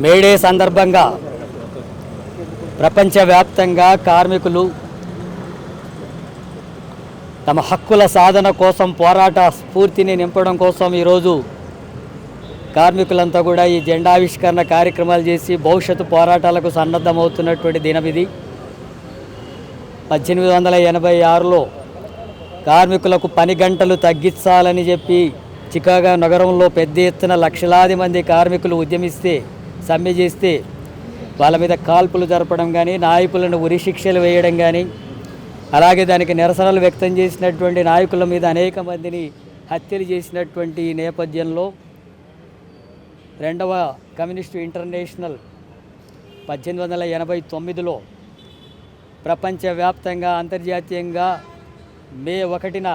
May Day సందర్భంగా ప్రపంచవ్యాప్తంగా కార్మికులు తమ హక్కుల సాధన కోసం పోరాట స్ఫూర్తిని నింపడం కోసం ఈరోజు కార్మికులంతా కూడా ఈ జెండావిష్కరణ కార్యక్రమాలు చేసి భవిష్యత్తు పోరాటాలకు సన్నద్ధమవుతున్నటువంటి దినం ఇది. 1886లో కార్మికులకు పని గంటలు తగ్గించాలని చెప్పి చికాగో నగరంలో పెద్ద ఎత్తున లక్షలాది మంది కార్మికులు ఉద్యమిస్తే, సమ్మె చేస్తే వాళ్ళ మీద కాల్పులు జరపడం కానీ, నాయకులను ఉరిశిక్షలు వేయడం కానీ, అలాగే దానికి నిరసనలు వ్యక్తం చేసినటువంటి నాయకుల మీద అనేక మందిని హత్యలు చేసినటువంటి ఈ నేపథ్యంలో రెండవ కమ్యూనిస్టు ఇంటర్నేషనల్ 1889లో ప్రపంచవ్యాప్తంగా అంతర్జాతీయంగా మే 1న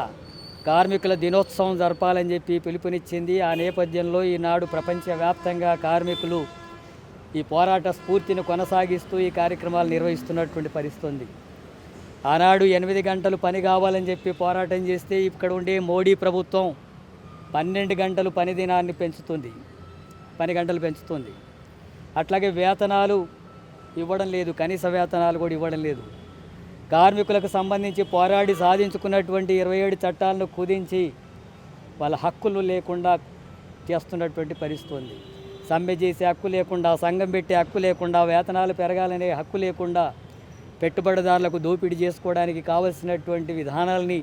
కార్మికుల దినోత్సవం జరపాలని చెప్పి పిలుపునిచ్చింది. ఆ నేపథ్యంలో ఈనాడు ప్రపంచవ్యాప్తంగా కార్మికులు ఈ పోరాట స్ఫూర్తిని కొనసాగిస్తూ ఈ కార్యక్రమాలు నిర్వహిస్తున్నటువంటి పరిస్థితి ఉంది. ఆనాడు 8 గంటలు పని కావాలని చెప్పి పోరాటం చేస్తే ఇక్కడ ఉండే మోడీ ప్రభుత్వం 12 గంటలు పని దినాన్ని పెంచుతుంది, పని గంటలు పెంచుతుంది. అట్లాగే వేతనాలు ఇవ్వడం లేదు, కనీస వేతనాలు కూడా ఇవ్వడం లేదు. కార్మికులకు సంబంధించి పోరాడి సాధించుకున్నటువంటి 27 చట్టాలను కుదించి వాళ్ళ హక్కులు లేకుండా చేస్తున్నటువంటి పరిస్థితి ఉంది. సమ్మె చేసే హక్కు లేకుండా, సంఘం పెట్టే హక్కు లేకుండా, వేతనాలు పెరగాలనే హక్కు లేకుండా, పెట్టుబడిదారులకు దోపిడీ చేసుకోవడానికి కావలసినటువంటి విధానాలని,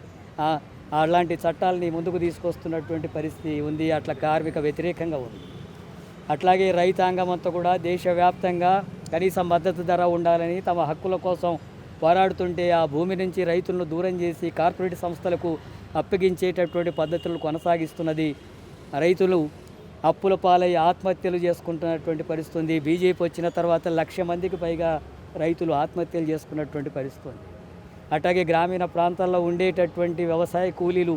అలాంటి చట్టాలని ముందుకు తీసుకొస్తున్నటువంటి పరిస్థితి ఉంది. అట్లా కార్మిక వ్యతిరేకంగా ఉంది. అట్లాగే రైతాంగం అంతా కూడా దేశవ్యాప్తంగా కనీస మద్దతు ధర ఉండాలని తమ హక్కుల కోసం పోరాడుతుంటే ఆ భూమి నుంచి రైతులను దూరం చేసి కార్పొరేట్ సంస్థలకు అప్పగించేటటువంటి పద్ధతులను కొనసాగిస్తున్నది. రైతులు అప్పుల పాలై ఆత్మహత్యలు చేసుకుంటున్నటువంటి పరిస్థితి ఉంది. బీజేపీ వచ్చిన తర్వాత 1,00,000 మందికి పైగా రైతులు ఆత్మహత్యలు చేసుకున్నటువంటి పరిస్థితి ఉంది. అట్లాగే గ్రామీణ ప్రాంతాల్లో ఉండేటటువంటి వ్యవసాయ కూలీలు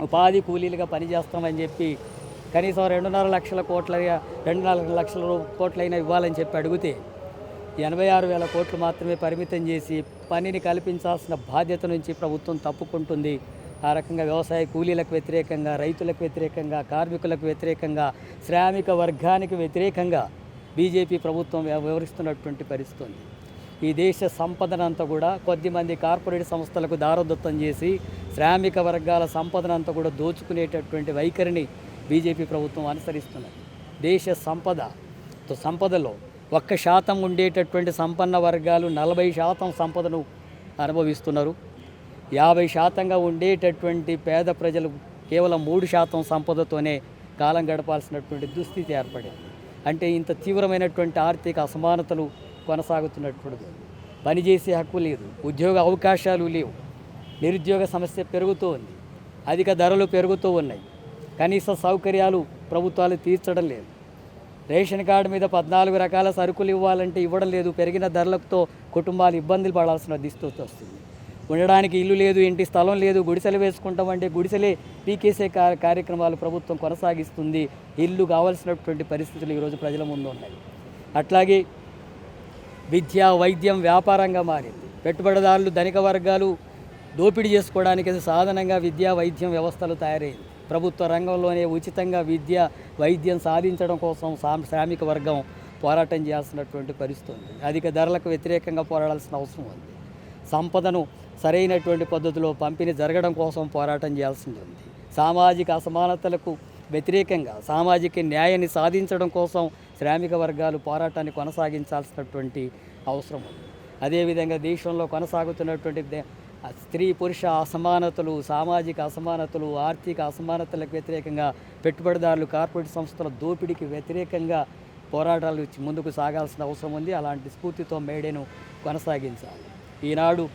ఉపాధి కూలీలుగా పనిచేస్తామని చెప్పి కనీసం 2.5 లక్షల కోట్లైనా ఇవ్వాలని చెప్పి అడిగితే 86,000 కోట్లు మాత్రమే పరిమితం చేసి పనిని కల్పించాల్సిన బాధ్యత నుంచి ప్రభుత్వం తప్పుకుంటుంది. ఆ రకంగా వ్యవసాయ కూలీలకు వ్యతిరేకంగా, రైతులకు వ్యతిరేకంగా, కార్మికులకు వ్యతిరేకంగా, శ్రామిక వర్గానికి వ్యతిరేకంగా బీజేపీ ప్రభుత్వం వ్యవహరిస్తున్నటువంటి పరిస్థితి ఉంది. ఈ దేశ సంపదనంతా కూడా కొద్దిమంది కార్పొరేట్ సంస్థలకు దారదత్తం చేసి శ్రామిక వర్గాల సంపదనంతా కూడా దోచుకునేటటువంటి వైఖరిని బీజేపీ ప్రభుత్వం అనుసరిస్తున్నది. దేశ సంపదలో 1% ఉండేటటువంటి సంపన్న వర్గాలు 40% సంపదను అనుభవిస్తున్నారు. 50%గా ఉండేటటువంటి పేద ప్రజలు కేవలం 3% సంపదతోనే కాలం గడపాల్సినటువంటి దుస్థితి ఏర్పడింది. అంటే ఇంత తీవ్రమైనటువంటి ఆర్థిక అసమానతలు కొనసాగుతున్నటువంటిది. పనిచేసే హక్కు లేదు, ఉద్యోగ అవకాశాలు లేవు, నిరుద్యోగ సమస్య పెరుగుతూ ఉంది, అధిక ధరలు పెరుగుతూ ఉన్నాయి, కనీస సౌకర్యాలు ప్రభుత్వాలు తీర్చడం లేదు. రేషన్ కార్డు మీద 14 రకాల సరుకులు ఇవ్వాలంటే ఇవ్వడం లేదు. పెరిగిన ధరలతో కుటుంబాలు ఇబ్బందులు పడాల్సిన దుస్థితి వస్తుంది. ఉండడానికి ఇల్లు లేదు, ఇంటి స్థలం లేదు, గుడిసెలు వేసుకుంటామంటే గుడిసెలే పీకేసే కార్యక్రమాలు ప్రభుత్వం కొనసాగిస్తుంది. ఇల్లు కావాల్సినటువంటి పరిస్థితులు ఈరోజు ప్రజల ముందు ఉన్నాయి. అట్లాగే విద్య, వైద్యం వ్యాపారంగా మారింది. పెట్టుబడిదారులు, ధనిక వర్గాలు దోపిడీ చేసుకోవడానికి సాధనంగా విద్యా వైద్యం వ్యవస్థలు తయారైంది. ప్రభుత్వ రంగంలోనే ఉచితంగా విద్య, వైద్యం సాధించడం కోసం శ్రామిక వర్గం పోరాటం చేయాల్సినటువంటి పరిస్థితి ఉంది. అధిక ధరలకు వ్యతిరేకంగా పోరాడాల్సిన అవసరం ఉంది. సంపదను సరైనటువంటి పద్ధతిలో పంపిణీ జరగడం కోసం పోరాటం చేయాల్సింది ఉంది. సామాజిక అసమానతలకు వ్యతిరేకంగా సామాజిక న్యాయాన్ని సాధించడం కోసం శ్రామిక వర్గాలు పోరాటాన్ని కొనసాగించాల్సినటువంటి అవసరం ఉంది. అదేవిధంగా దేశంలో కొనసాగుతున్నటువంటి స్త్రీ పురుష అసమానతలు, సామాజిక అసమానతలు, ఆర్థిక అసమానతలకు వ్యతిరేకంగా పెట్టుబడిదారులు, కార్పొరేట్ సంస్థల దోపిడీకి వ్యతిరేకంగా పోరాటాలు ముందుకు సాగాల్సిన అవసరం ఉంది. అలాంటి స్ఫూర్తితో మేడేను కొనసాగించాలి. ఈనాడు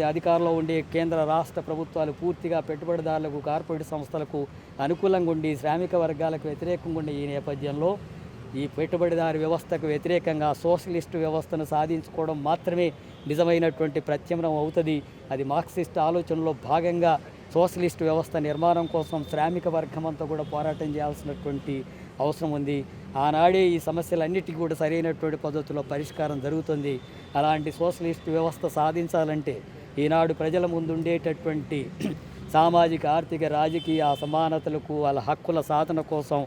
అధికారంలో ఉండే కేంద్ర రాష్ట్ర ప్రభుత్వాలు పూర్తిగా పెట్టుబడిదారులకు, కార్పొరేట్ సంస్థలకు అనుకూలంగా ఉండి శ్రామిక వర్గాలకు వ్యతిరేకంగా ఉండే ఈ నేపథ్యంలో ఈ పెట్టుబడిదారు వ్యవస్థకు వ్యతిరేకంగా సోషలిస్టు వ్యవస్థను సాధించుకోవడం మాత్రమే నిజమైనటువంటి ప్రత్యామ్నాయం అవుతుంది. అది మార్క్సిస్ట్ ఆలోచనలో భాగంగా సోషలిస్టు వ్యవస్థ నిర్మాణం కోసం శ్రామిక వర్గం అంతా కూడా పోరాటం చేయాల్సినటువంటి అవసరం ఉంది. ఆనాడే ఈ సమస్యలన్నిటికీ కూడా సరైనటువంటి పద్ధతిలో పరిష్కారం జరుగుతుంది. అలాంటి సోషలిస్ట్ వ్యవస్థ సాధించాలంటే ఈనాడు ప్రజల ముందు ఉండేటటువంటి సామాజిక, ఆర్థిక, రాజకీయ అసమానతలకు, వాళ్ళ హక్కుల సాధన కోసం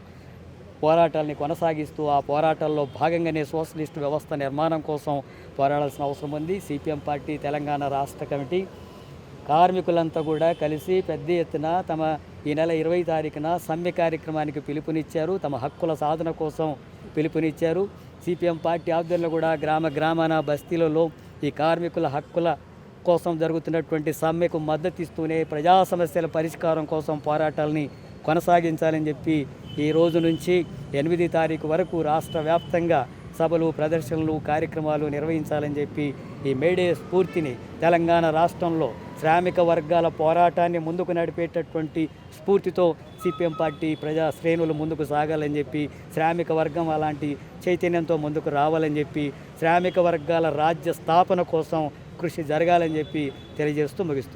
పోరాటాలని కొనసాగిస్తూ ఆ పోరాటాల్లో భాగంగానే సోషలిస్ట్ వ్యవస్థ నిర్మాణం కోసం పోరాడాల్సిన అవసరం ఉంది. సిపిఎం పార్టీ తెలంగాణ రాష్ట్ర కమిటీ కార్మికులంతా కూడా కలిసి పెద్ద ఎత్తున ఈ నెల 20 తారీఖున సమ్మె కార్యక్రమానికి పిలుపునిచ్చారు. తమ హక్కుల సాధన కోసం పిలుపునిచ్చారు. సిపిఎం పార్టీ ఆధ్వర్యంలో కూడా గ్రామాన బస్తీలలో ఈ కార్మికుల హక్కుల కోసం జరుగుతున్నటువంటి సమ్మెకు మద్దతు ఇస్తూనే ప్రజా సమస్యల పరిష్కారం కోసం పోరాటాలని కొనసాగించాలని చెప్పి ఈ రోజు నుంచి 8 తారీఖు వరకు రాష్ట్ర వ్యాప్తంగా సభలు, ప్రదర్శనలు, కార్యక్రమాలు నిర్వహించాలని చెప్పి ఈ మేడే స్ఫూర్తిని తెలంగాణ రాష్ట్రంలో శ్రామిక వర్గాల పోరాటాన్ని ముందుకు నడిపేటటువంటి స్ఫూర్తితో సిపిఎం పార్టీ ప్రజా శ్రేణులు ముందుకు సాగాలని చెప్పి, శ్రామిక వర్గం అలాంటి చైతన్యంతో ముందుకు రావాలని చెప్పి, శ్రామిక వర్గాల రాజ్య స్థాపన కోసం కృషి జరగాలని చెప్పి తెలియజేస్తూ ముగిస్తున్నాను.